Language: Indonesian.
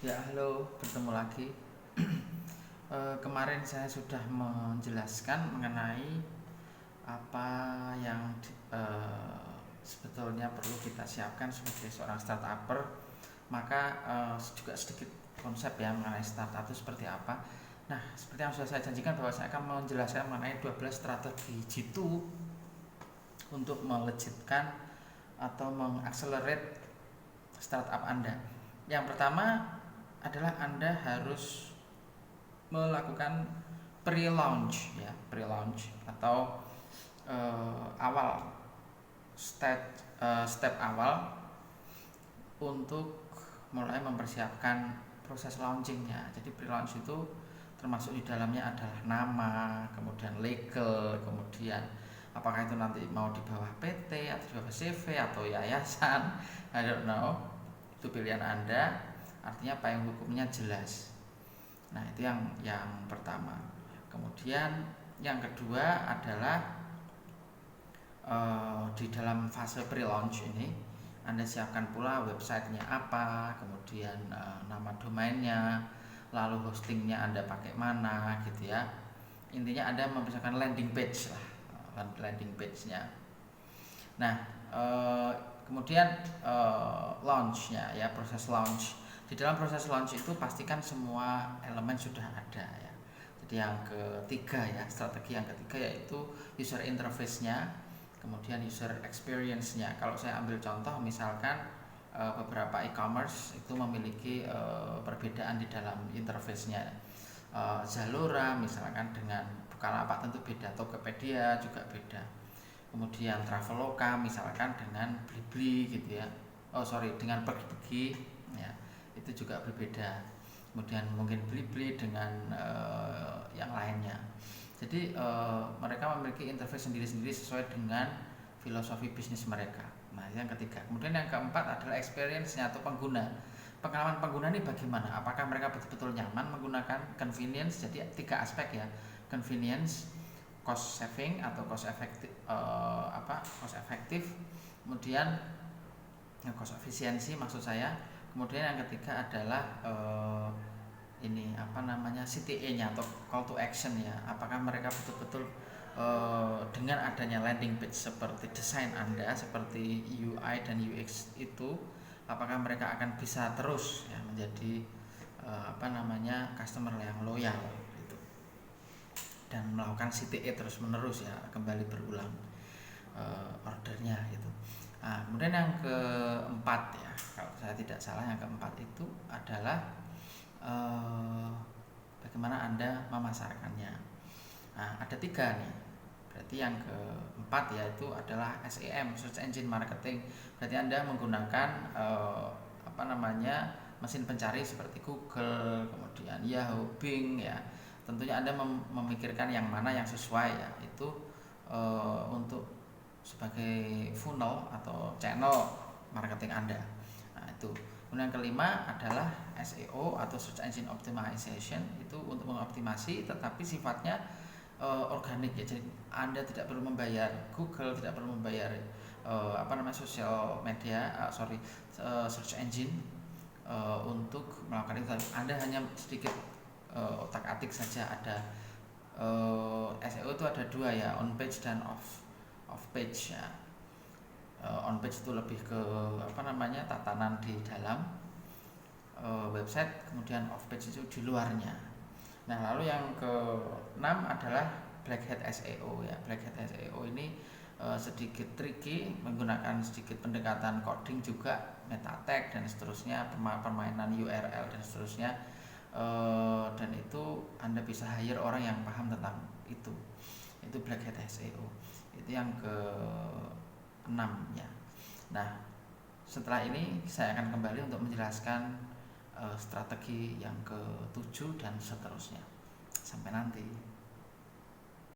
Ya, halo, bertemu lagi. Kemarin saya sudah menjelaskan mengenai apa yang sebetulnya perlu kita siapkan sebagai seorang startupper. Maka juga sedikit konsep ya mengenai startup itu seperti apa. Nah, seperti yang sudah saya janjikan bahwa saya akan menjelaskan mengenai 12 strategi Jitu untuk melejitkan atau mengakselerate startup Anda. Yang pertama adalah Anda harus melakukan pre-launch ya, pre-launch atau awal step awal untuk mulai mempersiapkan proses launchingnya. Jadi pre-launch itu termasuk di dalamnya adalah nama, kemudian legal, kemudian apakah itu nanti mau di bawah PT atau di bawah CV atau yayasan, I don't know. Itu pilihan Anda. Artinya payung hukumnya jelas. Nah, itu yang pertama. Kemudian yang kedua adalah di dalam fase pre-launch ini Anda siapkan pula websitenya apa, kemudian nama domainnya, lalu hostingnya Anda pakai mana gitu ya. Intinya Anda mempersiapkan landing page lah, landing page-nya. Nah, kemudian launch-nya ya, proses launch. Di dalam proses launch itu pastikan semua elemen sudah ada ya. Jadi yang ketiga ya, strategi yang ketiga yaitu user interface-nya, kemudian user experience-nya. Kalau saya ambil contoh misalkan beberapa e-commerce itu memiliki perbedaan di dalam interface-nya. Zalora misalkan dengan Bukalapak tentu beda, Tokopedia juga beda. Kemudian Traveloka misalkan dengan Blibli gitu ya. Dengan Pergi-Pergi ya. Itu juga berbeda. Kemudian mungkin Blibli dengan yang lainnya. Jadi mereka memiliki interface sendiri-sendiri sesuai dengan filosofi bisnis mereka. Nah, yang ketiga. Kemudian yang keempat adalah experience-nya atau pengguna. Pengalaman pengguna ini bagaimana? Apakah mereka betul-betul nyaman menggunakan convenience? Jadi tiga aspek ya. Convenience, cost saving atau cost efektif, kemudian cost efisiensi maksud saya. Kemudian yang ketiga adalah CTA-nya atau call to action ya. Apakah mereka betul-betul dengan adanya landing page seperti desain Anda, seperti UI dan UX itu, apakah mereka akan bisa terus ya menjadi customer yang loyal gitu, dan melakukan CTA terus menerus ya, kembali berulang ordernya gitu. Nah, kemudian yang keempat ya, kalau saya tidak salah yang keempat itu adalah bagaimana Anda memasarkannya. Nah, ada tiga nih. Berarti yang keempat yaitu adalah SEM, Search Engine Marketing. Berarti Anda menggunakan mesin pencari seperti Google, kemudian Yahoo, Bing ya. Tentunya Anda memikirkan yang mana yang sesuai ya. Itu untuk sebagai funnel atau channel marketing Anda. Nah, itu. Kemudian yang kelima adalah SEO atau Search Engine Optimization. Itu untuk mengoptimasi tetapi sifatnya organik ya. Jadi Anda tidak perlu membayar Google, tidak perlu membayar sosial media, search engine untuk melakukan itu. Anda hanya sedikit otak-atik saja. Ada SEO itu ada dua ya, on page dan off page ya. On page itu lebih ke tatanan di dalam website, kemudian off page itu di luarnya. Nah, lalu yang keenam adalah black hat SEO ya. Black hat SEO ini sedikit tricky, menggunakan sedikit pendekatan coding juga, meta tag dan seterusnya, permainan URL dan seterusnya. Dan itu Anda bisa hire orang yang paham tentang itu. Itu black hat SEO. Itu yang ke-6 ya. Nah, setelah ini saya akan kembali untuk menjelaskan strategi yang ke-7 dan seterusnya. Sampai nanti.